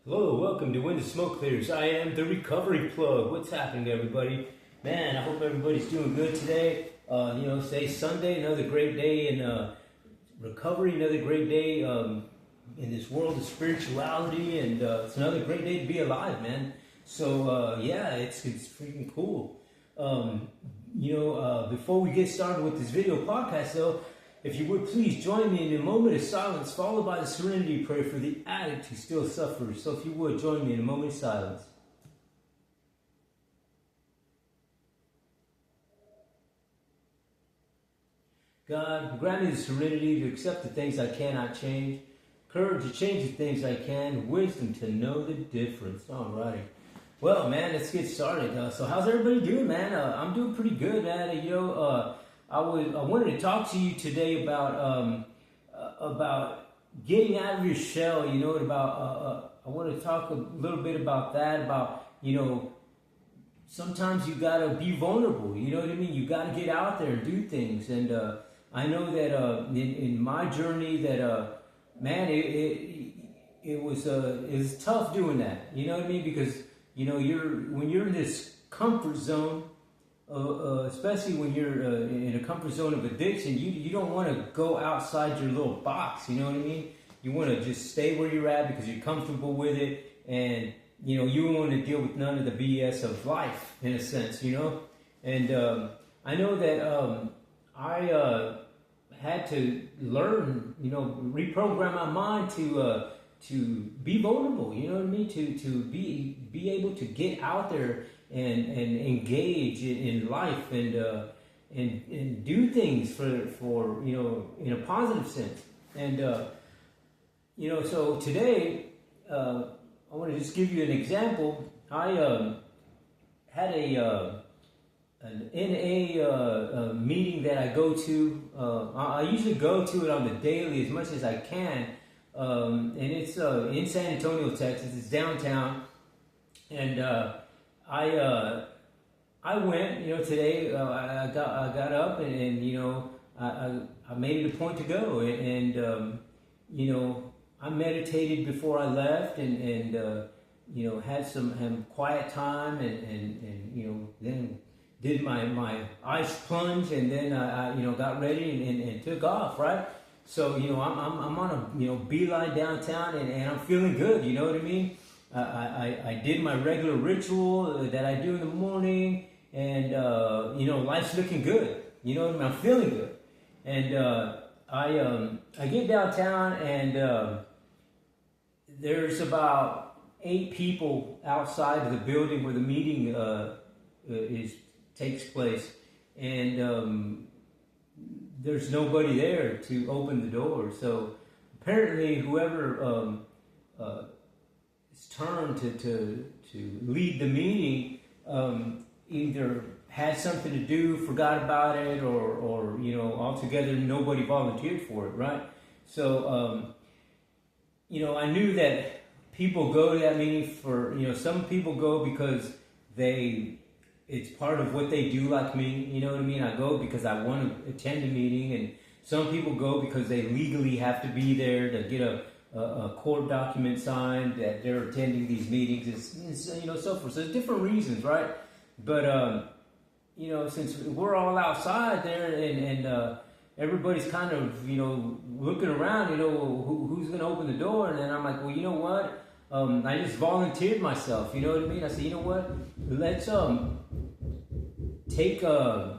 Hello, welcome to When the Smoke Clears. I am the Recovery Plug. What's happening, everybody? Man, I hope everybody's doing good today. Today's Sunday, another great day in recovery, another great day in this world of spirituality, and it's another great day to be alive, man. So, it's freaking cool. Before we get started with this video podcast, though, if you would please join me in a moment of silence, followed by the serenity prayer for the addict who still suffers. So if you would join me in a moment of silence. God, grant me the serenity to accept the things I cannot change, courage to change the things I can, wisdom to know the difference. Alrighty. Well, man, let's get started. So how's everybody doing, man? I'm doing pretty good, man. I wanted to talk to you today about getting out of your shell. I want to talk a little bit about that. Sometimes you gotta be vulnerable. You know what I mean? You gotta get out there and do things. And I know that in my journey, that man, it was tough doing that. You know what I mean? Because when you're in this comfort zone. Especially when you're in a comfort zone of addiction, you don't want to go outside your little box. You know what I mean? You want to just stay where you're at because you're comfortable with it, and you don't want to deal with none of the BS of life, in a sense. And I know that I had to learn, reprogram my mind to be vulnerable. You know what I mean? To be able to get out there and engage in life and do things for in a positive sense. And so today I want to just give you an example. I had an NA meeting that I go to. I usually go to it on the daily as much as I can, and it's in San Antonio, Texas. It's downtown, and I went, today. I got up and I made it a point to go, and I meditated before I left, and had some quiet time, and then did my ice plunge, and then I got ready and took off, right. So I'm on a beeline downtown, and I'm feeling good. You know what I mean. I did my regular ritual that I do in the morning, and life's looking good. You know what I mean? I'm feeling good, and I get downtown, and there's about 8 people outside of the building where the meeting takes place, and there's nobody there to open the door. So apparently, whoever turn to lead the meeting either had something to do, forgot about it, or altogether nobody volunteered for it, right? So I knew that people go to that meeting for some people go because it's part of what they do, like me. You know what I mean? I go because I want to attend a meeting, and some people go because they legally have to be there to get a court document signed that they're attending these meetings, and so forth. So there's different reasons, right? But since we're all outside there, and everybody's kind of looking around, who's going to open the door, and then I'm like, well, you know what? I just volunteered myself. You know what I mean? I said, you know what? Let's take time,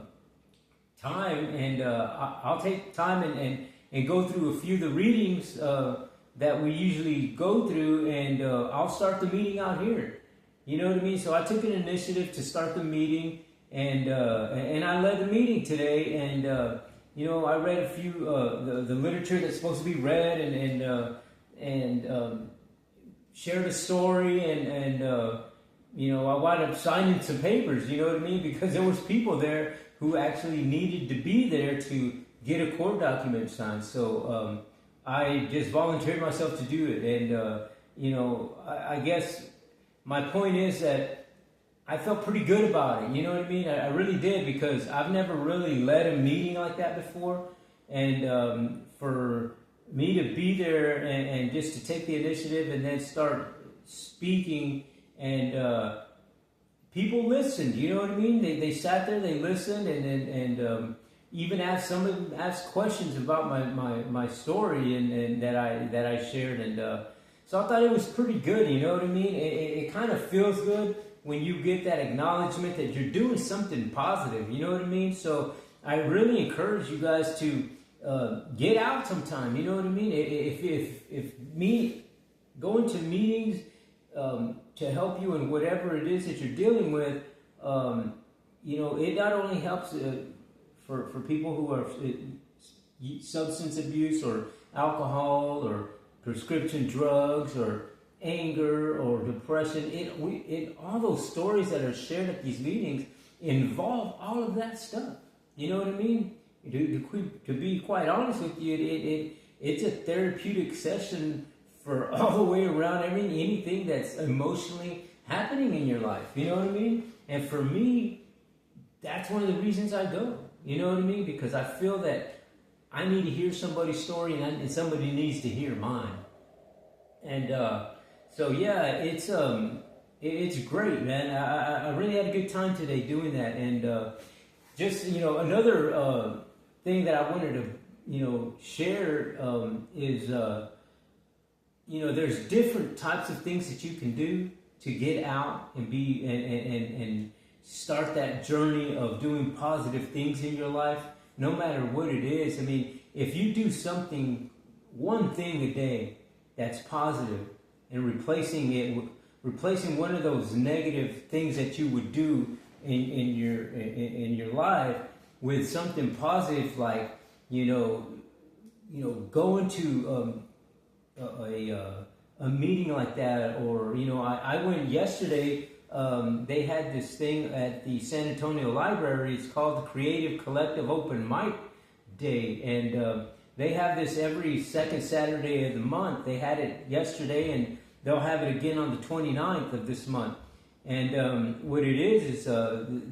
and I'll take time and go through a few of the readings that we usually go through, and I'll start the meeting out here. You know what I mean? So I took an initiative to start the meeting, and I led the meeting today, and I read a few the literature that's supposed to be read, and shared a story, and I wound up signing some papers. You know what I mean? Because there was people there who actually needed to be there to get a court document signed. So I just volunteered myself to do it, and I guess my point is that I felt pretty good about it. You know what I mean? I really did, because I've never really led a meeting like that before, and for me to be there and just to take the initiative and then start speaking, and people listened. You know what I mean? They sat there, they listened, and even asked, some of them asked questions about my story and that I shared, and so I thought it was pretty good. You know what I mean? It kind of feels good when you get that acknowledgement that you're doing something positive. You know what I mean? So I really encourage you guys to get out sometime. You know what I mean? If me going to meetings to help you in whatever it is that you're dealing with, you know, it not only helps for people who are substance abuse or alcohol or prescription drugs or anger or depression. It all those stories that are shared at these meetings involve all of that stuff. You know what I mean? To be quite honest with you, it's a therapeutic session for all the way around. I mean, anything that's emotionally happening in your life. You know what I mean? And for me, that's one of the reasons I go. You know what I mean? Because I feel that I need to hear somebody's story, and somebody needs to hear mine. And so yeah, it's great, man. I really had a good time today doing that. And just, you know, another thing that I wanted to, you know, share is you know, there's different types of things that you can do to get out and be and start that journey of doing positive things in your life, no matter what it is. I mean, if you do something, one thing a day that's positive, and replacing one of those negative things that you would do in your life with something positive, like you know going to a meeting like that, or you know, I went yesterday. They had this thing at the San Antonio Library. It's called the Creative Collective Open Mic Day, and they have this every second Saturday of the month. They had it yesterday, and they'll have it again on the 29th of this month. And what it is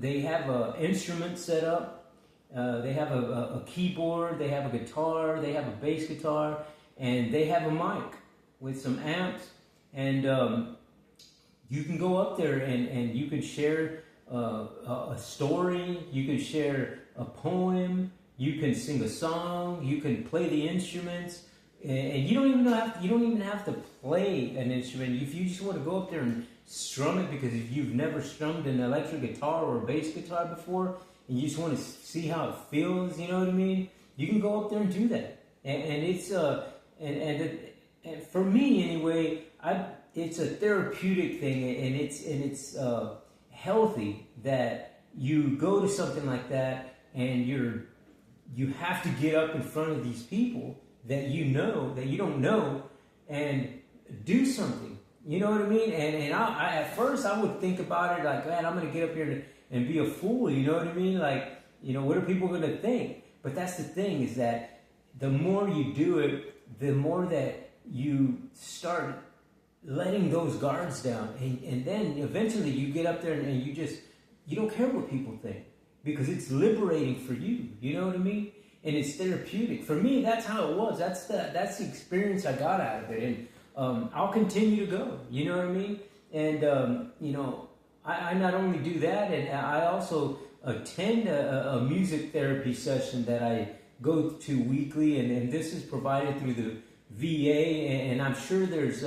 they have an instrument set up. They have a keyboard, they have a guitar, they have a bass guitar, and they have a mic with some amps. And you can go up there and you can share a story, you can share a poem, you can sing a song, you can play the instruments, and you don't even have to play an instrument. If you just want to go up there and strum it, because if you've never strummed an electric guitar or a bass guitar before, and you just want to see how it feels, you know what I mean? You can go up there and do that, and it's and for me anyway, it's a therapeutic thing, and it's healthy that you go to something like that, and you have to get up in front of these people that you don't know, and do something. You know what I mean? And I at first I would think about it like, man, I'm going to get up here and be a fool. You know what I mean? Like, you know, what are people going to think? But that's the thing, is that the more you do it, the more that you start letting those guards down, and then eventually you get up there and you don't care what people think, because it's liberating for you. You know what I mean? And it's therapeutic. For me, that's how it was. That's the experience I got out of it, and I'll continue to go. You know what I mean? And you know, I not only do that, and I also attend a music therapy session that I go to weekly, and this is provided through the VA, and I'm sure there's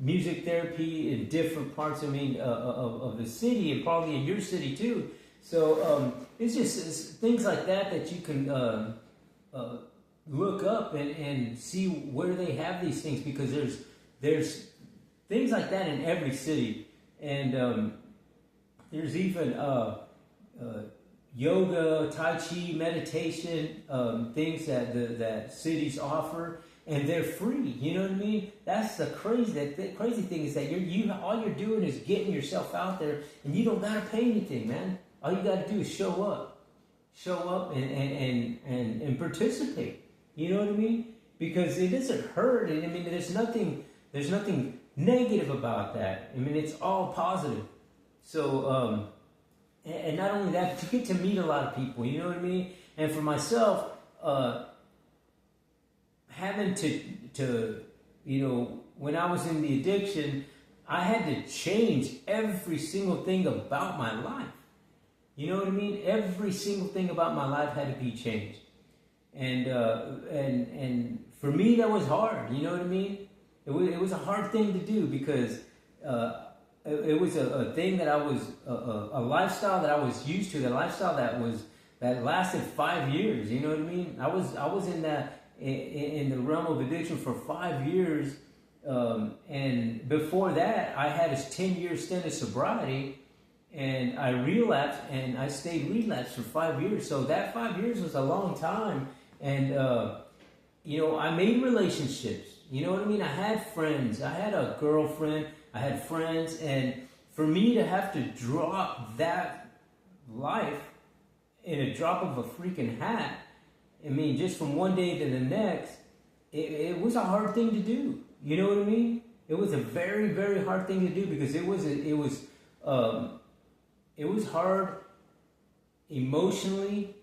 music therapy in different parts, of the city, and probably in your city too. So it's just things like that you can look up and see where they have these things, because there's things like that in every city, and there's even yoga, tai chi, meditation, things that cities offer. And they're free, you know what I mean? That's the crazy thing, is that all you're doing is getting yourself out there, and you don't gotta pay anything, man. All you gotta do is show up and participate. You know what I mean? Because it doesn't hurt. I mean, there's nothing negative about that. I mean, it's all positive. So and not only that, but you get to meet a lot of people. You know what I mean? And for myself, having to you know, when I was in the addiction, I had to change every single thing about my life. You know what I mean? Every single thing about my life had to be changed. And for me, that was hard. You know what I mean? It was a hard thing to do because it was a thing that I was a lifestyle that I was used to. The lifestyle that lasted 5 years. You know what I mean? I was in the realm of addiction for 5 years, and before that, I had a 10-year stint of sobriety. And I relapsed, and I stayed relapsed for 5 years. So that 5 years was a long time. And, you know, I made relationships. You know what I mean? I had friends. I had a girlfriend. I had friends. And for me to have to drop that life in a drop of a freaking hat, I mean, just from one day to the next, it was a hard thing to do. You know what I mean? It was a very, very hard thing to do because it was hard emotionally,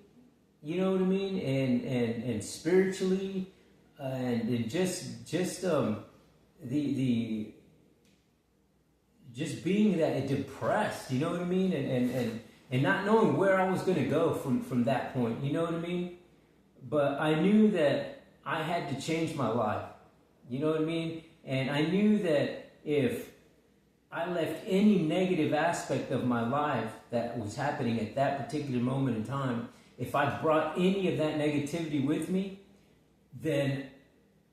you know what I mean, and spiritually, and just being that depressed, you know what I mean, and not knowing where I was going to go from that point, you know what I mean. But I knew that I had to change my life, you know what I mean, and I knew that if I left any negative aspect of my life that was happening at that particular moment in time, if I brought any of that negativity with me, then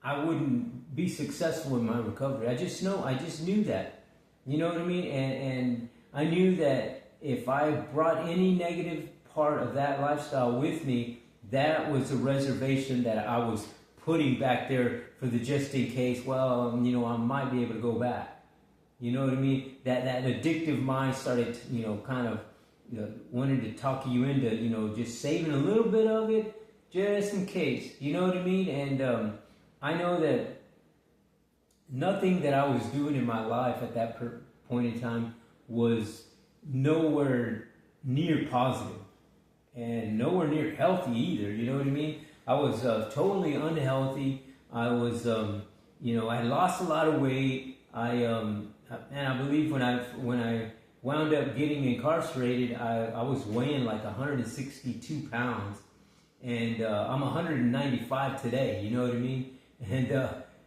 I wouldn't be successful in my recovery. I just knew that. You know what I mean? And I knew that if I brought any negative part of that lifestyle with me, that was a reservation that I was putting back there for the just in case, well, you know, I might be able to go back. You know what I mean? That addictive mind started, you know, kind of wanting to talk you into, you know, just saving a little bit of it just in case. You know what I mean? And I know that nothing that I was doing in my life at that point in time was nowhere near positive and nowhere near healthy either. You know what I mean? I was totally unhealthy. I was, you know, I lost a lot of weight. And I believe when I wound up getting incarcerated, I was weighing like 162 pounds, and I'm 195 today. You know what I mean? And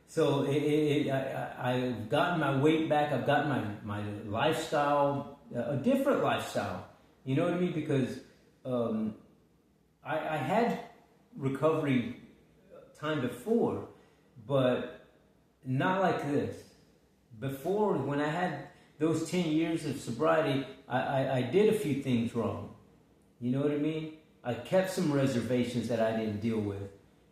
so I've gotten my weight back. I've gotten my lifestyle, a different lifestyle. You know what I mean? Because I had recovery time before, but not like this. Before, when I had those 10 years of sobriety, I did a few things wrong. You know what I mean? I kept some reservations that I didn't deal with.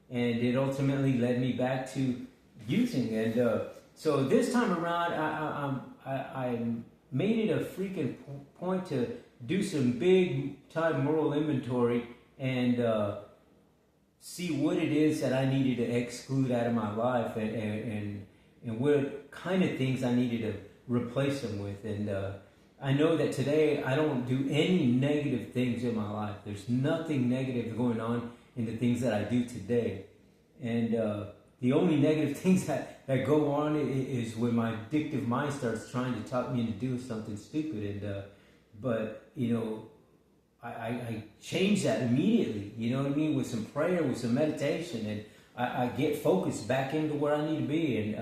And it ultimately led me back to using. And so this time around, I made it a freaking point to do some big time moral inventory and see what it is that I needed to exclude out of my life and what kind of things I needed to replace them with. And I know that today I don't do any negative things in my life. There's nothing negative going on in the things that I do today. And the only negative things that go on is when my addictive mind starts trying to talk me into doing something stupid. And but, you know, I change that immediately, you know what I mean, with some prayer, with some meditation, and I get focused back into where I need to be.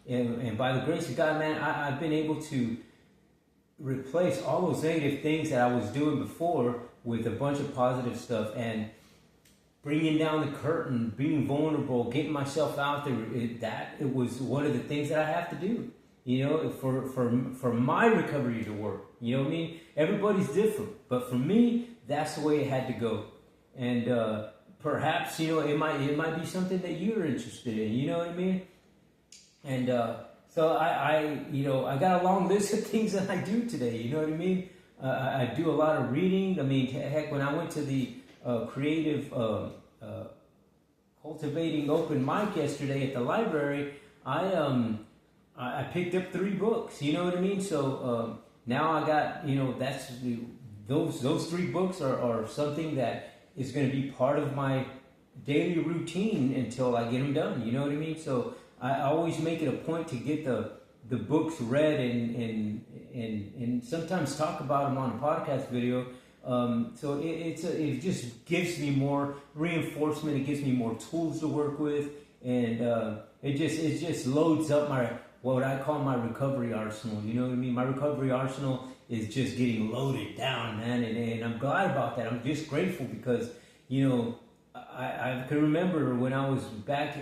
And by the grace of God, man, I've been able to replace all those negative things that I was doing before with a bunch of positive stuff, and bringing down the curtain, being vulnerable, getting myself out there. It was one of the things that I have to do, you know, for my recovery to work. You know what I mean? Everybody's different, but for me, that's the way it had to go. And perhaps, you know, it might be something that you're interested in. You know what I mean? And so I got a long list of things that I do today. You know what I mean? I do a lot of reading. I mean, heck, when I went to the creative cultivating open mic yesterday at the library, I picked up 3 books. You know what I mean? So now I got, you know, that's those 3 books are something that is going to be part of my daily routine until I get them done. You know what I mean? So I always make it a point to get the the books read and sometimes talk about them on a podcast video. So it just gives me more reinforcement. It gives me more tools to work with, and it just loads up what I call my recovery arsenal. You know what I mean? My recovery arsenal is just getting loaded down, man, and I'm glad about that. I'm just grateful because, you know, I can remember when I was back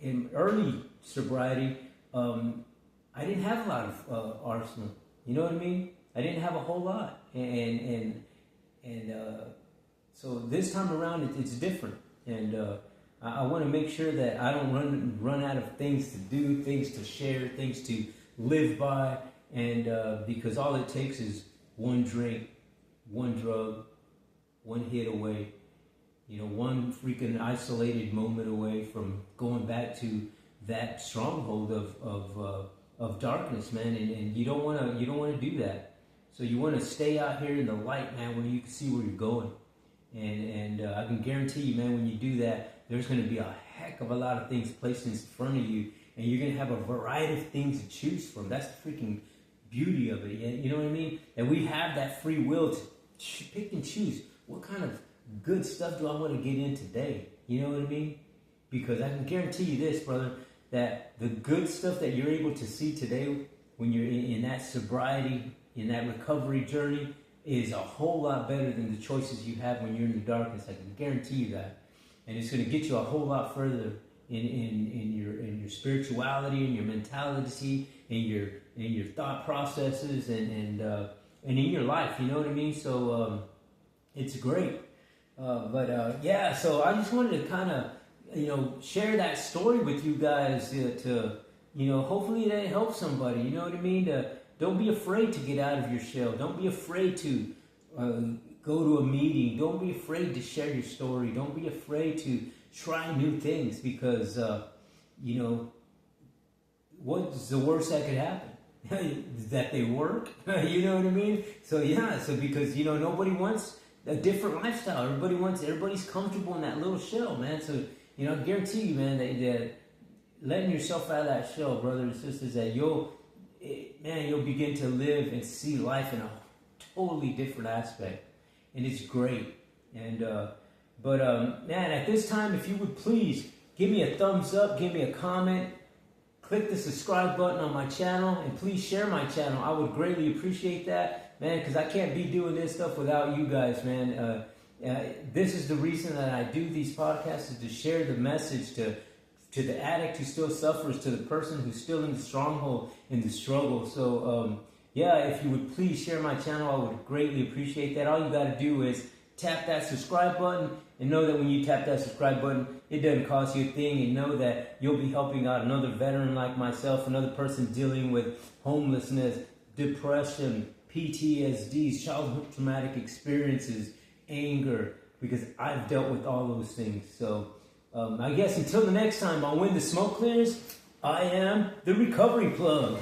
in early sobriety, I didn't have a lot of arsenal. You know what I mean? I didn't have a whole lot, and so this time around it's different, and I want to make sure that I don't run out of things to do, things to share, things to live by, and because all it takes is one drink, one drug, one hit away, you know, one freaking isolated moment away from going back to that stronghold of darkness, man, and you don't want to do that. So you want to stay out here in the light, man, where you can see where you're going, and I can guarantee you, man, when you do that, there's going to be a heck of a lot of things placed in front of you, and you're going to have a variety of things to choose from. That's the freaking beauty of it. You know what I mean? And we have that free will to pick and choose. What kind of good stuff do I want to get in today? You know what I mean? Because I can guarantee you this, brother, that the good stuff that you're able to see today when you're in that sobriety, in that recovery journey, is a whole lot better than the choices you have when you're in the darkness. I can guarantee you that. And it's going to get you a whole lot further in your spirituality, in your mentality, in your thought processes, and in your life. You know what I mean? So it's great. Yeah. So I just wanted to kind of, you know, share that story with you guys to you know, hopefully that helps somebody. You know what I mean? Don't be afraid to get out of your shell. Don't be afraid to go to a meeting. Don't be afraid to share your story. Don't be afraid to try new things, because, you know, what's the worst that could happen? That they work. You know what I mean? So, yeah, because, you know, nobody wants a different lifestyle. Everybody's comfortable in that little shell, man. So, you know, I guarantee you, man, that letting yourself out of that shell, brothers and sisters, that you'll begin to live and see life in a totally different aspect, and it's great. And man, at this time, if you would please give me a thumbs up, give me a comment, click the subscribe button on my channel, and please share my channel. I would greatly appreciate that, man, because I can't be doing this stuff without you guys, man. This is the reason that I do these podcasts, is to share the message to the addict who still suffers, to the person who's still in the stronghold, in the struggle. So, yeah, if you would please share my channel, I would greatly appreciate that. All you got to do is tap that subscribe button, and know that when you tap that subscribe button, it doesn't cost you a thing, and know that you'll be helping out another veteran like myself, another person dealing with homelessness, depression, PTSDs, childhood traumatic experiences, anger, because I've dealt with all those things. So, I guess until the next time on When the Smoke Clears, I am the Recovery Plug.